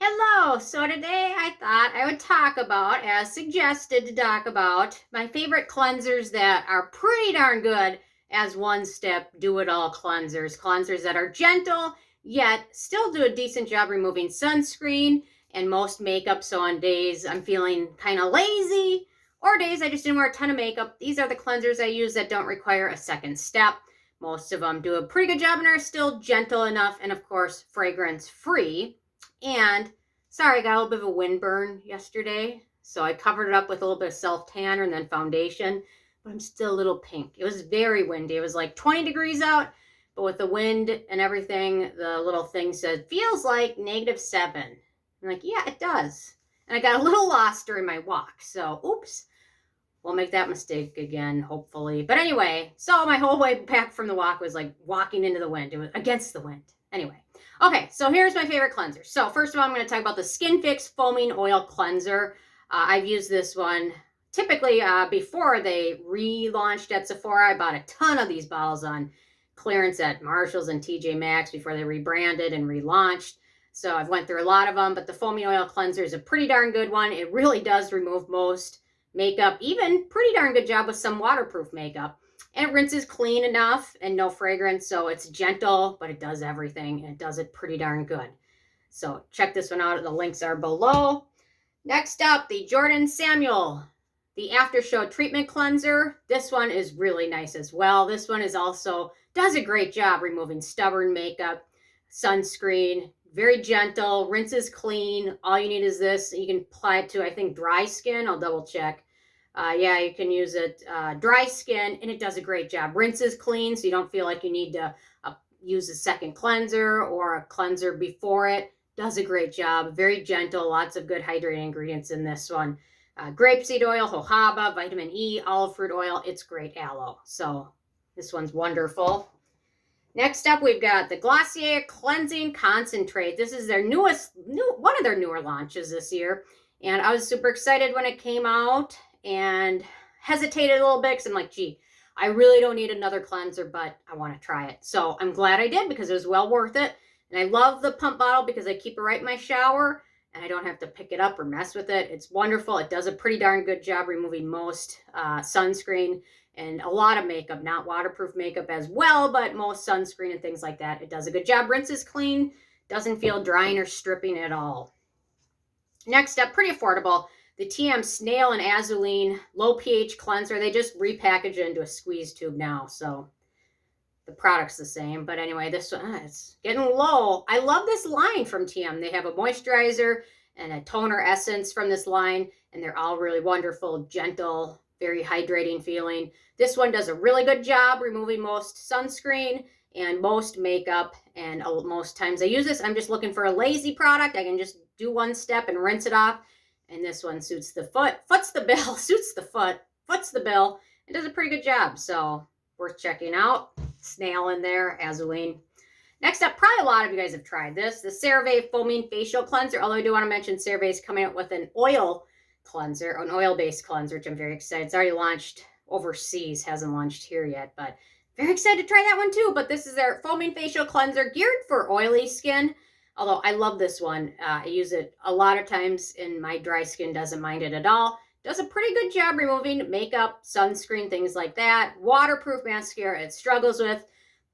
Hello, so today I thought I would talk about, as suggested to talk about, my favorite cleansers that are pretty darn good as one-step do-it-all cleansers. Cleansers that are gentle, yet still do a decent job removing sunscreen and most makeup. So on days I'm feeling kind of lazy or days I just didn't wear a ton of makeup, these are the cleansers I use that don't require a second step. Most of them do a pretty good job and are still gentle enough and, of course, fragrance-free. And sorry, I got a little bit of a windburn yesterday, so I covered it up with a little bit of self-tanner and then foundation, but I'm still a little pink. It was very windy. It was like 20 degrees out, but with the wind and everything, the little thing said, feels like -7. I'm like, yeah, it does. And I got a little lost during my walk, so oops. Won't make that mistake again, hopefully. But anyway, so my whole way back from the walk was like walking into the wind. It was against the wind. Anyway, okay, so here's my favorite cleanser. So first of all, I'm going to talk about the SkinFix Foaming Oil Cleanser. I've used this one typically before they relaunched at Sephora. I bought a ton of these bottles on clearance at Marshall's and TJ Maxx before they rebranded and relaunched. So I've went through a lot of them, but the Foaming Oil Cleanser is a pretty darn good one. It really does remove most makeup, even pretty darn good job with some waterproof makeup. And it rinses clean enough and no fragrance, so it's gentle, but it does everything, and it does it pretty darn good. So check this one out. The links are below. Next up, the Jordan Samuel, the After Show Treatment Cleanser. This one is really nice as well. This one is also does a great job removing stubborn makeup, sunscreen, very gentle, rinses clean. All you need is this. You can apply it to, I think, dry skin. I'll double check. Yeah, you can use it dry skin, and it does a great job. Rinses clean, so you don't feel like you need to use a second cleanser or a cleanser before it. Does a great job. Very gentle. Lots of good hydrating ingredients in this one. Grapeseed oil, jojoba, vitamin E, olive fruit oil. It's great aloe. So this one's wonderful. Next up, we've got the Glossier Cleansing Concentrate. This is their one of their newer launches this year. And I was super excited when it came out and hesitated a little bit because I'm like, gee, I really don't need another cleanser, but I want to try it. So I'm glad I did because it was well worth it. And I love the pump bottle because I keep it right in my shower and I don't have to pick it up or mess with it. It's wonderful. It does a pretty darn good job removing most sunscreen and a lot of makeup, not waterproof makeup as well, but most sunscreen and things like that. It does a good job. Rinses clean, doesn't feel drying or stripping at all. Next up, pretty affordable, the Tiam Snail and Azulene low pH cleanser. They just repackaged it into a squeeze tube now, so the product's the same. But anyway, this one, it's getting low. I love this line from Tiam. They have a moisturizer and a toner essence from this line, and they're all really wonderful, gentle, very hydrating feeling. This one does a really good job removing most sunscreen and most makeup, and most times I use this, I'm just looking for a lazy product. I can just do one step and rinse it off, and this one suits the foot, foots the bill, suits the foot, foots the bill, and does a pretty good job, so worth checking out. Snail in there, Azulene. Next up, probably a lot of you guys have tried this, the CeraVe Foaming Facial Cleanser, although I do want to mention CeraVe is coming out with an oil cleanser, an oil-based cleanser, which I'm very excited. It's already launched overseas, hasn't launched here yet, but very excited to try that one too. But this is their Foaming Facial Cleanser geared for oily skin, although I love this one. I use it a lot of times, and my dry skin doesn't mind it at all. Does a pretty good job removing makeup, sunscreen, things like that. Waterproof mascara it struggles with,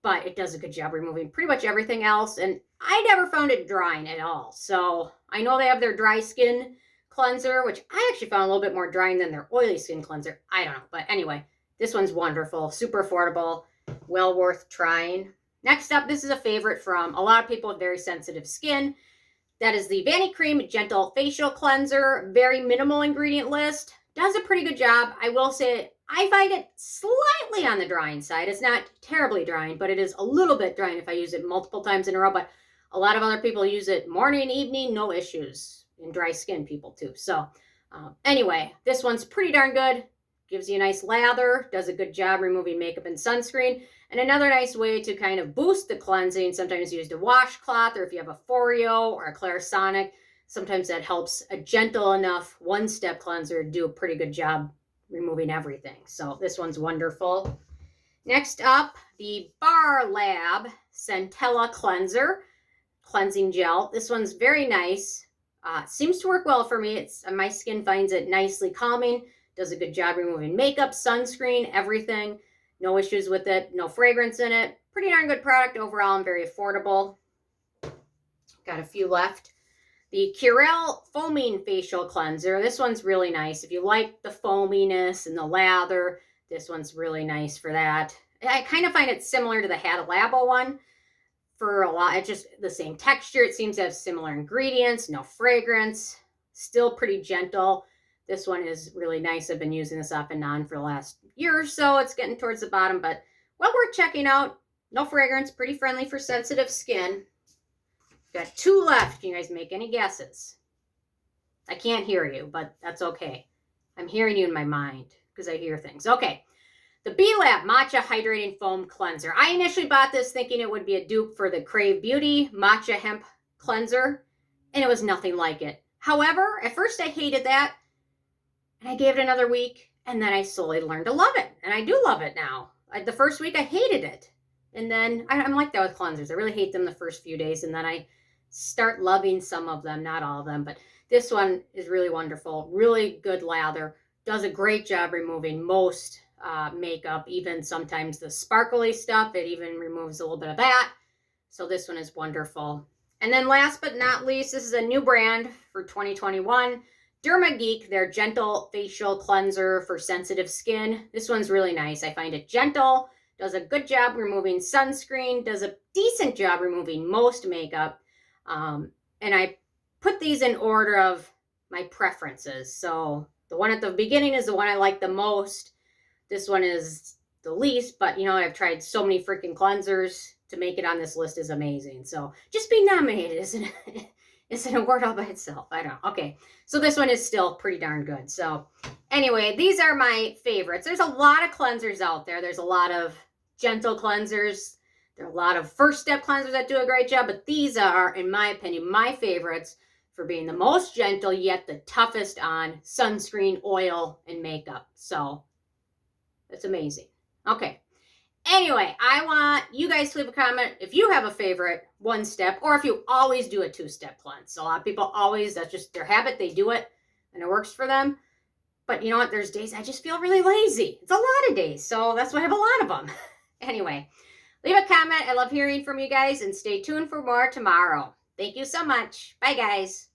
but it does a good job removing pretty much everything else, and I never found it drying at all. So I know they have their dry skin cleanser, which I actually found a little bit more drying than their oily skin cleanser. I don't know, but anyway, this one's wonderful, super affordable, well worth trying. Next up, this is a favorite from a lot of people with very sensitive skin. That is the Vanicream Gentle Facial Cleanser. Very minimal ingredient list. Does a pretty good job. I will say I find it slightly on the drying side. It's not terribly drying, but it is a little bit drying if I use it multiple times in a row. But a lot of other people use it morning, evening, no issues. And dry skin people too. So anyway, this one's pretty darn good. Gives you a nice lather. Does a good job removing makeup and sunscreen. And another nice way to kind of boost the cleansing, sometimes use a washcloth, or if you have a Foreo or a Clarisonic, sometimes that helps a gentle enough one-step cleanser do a pretty good job removing everything. So this one's wonderful. Next up, the Barr Lab Centella Cleanser Cleansing Gel. This one's very nice. Seems to work well for me. It's my skin finds it nicely calming, does a good job removing makeup, sunscreen, everything. No issues with it, no fragrance in it. Pretty darn good product overall and very affordable. Got a few left. The Curel Foaming Facial Cleanser. This one's really nice. If you like the foaminess and the lather, this one's really nice for that. I kind of find it similar to the Had Labo one for a lot. It's just the same texture. It seems to have similar ingredients, no fragrance, still pretty gentle. This one is really nice. I've been using this off and on for the last year or so. It's getting towards the bottom, but well worth checking out. No fragrance, pretty friendly for sensitive skin. Got 2 left. Can you guys make any guesses? I can't hear you, but that's okay. I'm hearing you in my mind because I hear things. Okay. The B-Lab Matcha Hydrating Foam Cleanser. I initially bought this thinking it would be a dupe for the Crave Beauty Matcha Hemp Cleanser, and it was nothing like it. However, at first I hated that, and I gave it another week, and then I slowly learned to love it, and I do love it now. The first week I hated it, and then I'm like that with cleansers. I really hate them the first few days, and then I start loving some of them, not all of them, but this one is really wonderful. Really good lather. Does a great job removing most makeup, even sometimes the sparkly stuff. It even removes a little bit of that. So this one is wonderful. And then last but not least, this is a new brand for 2021. Derma Geek, their gentle facial cleanser for sensitive skin. This one's really nice. I find it gentle, does a good job removing sunscreen, does a decent job removing most makeup. And I put these in order of my preferences. So the one at the beginning is the one I like the most. This one is the least, but you know, I've tried so many freaking cleansers. To make it on this list is amazing. So just being nominated isn't a word all by itself. I don't know. Okay. So this one is still pretty darn good. So anyway, these are my favorites. There's a lot of cleansers out there. There's a lot of gentle cleansers. There are a lot of first step cleansers that do a great job, but these are, in my opinion, my favorites for being the most gentle yet the toughest on sunscreen, oil, and makeup. So it's amazing. Okay. Anyway, I want you guys to leave a comment if you have a favorite one step or if you always do a 2-step cleanse. A lot of people always, that's just their habit. They do it and it works for them. But you know what? There's days I just feel really lazy. It's a lot of days. So that's why I have a lot of them. Anyway, leave a comment. I love hearing from you guys and stay tuned for more tomorrow. Thank you so much. Bye, guys.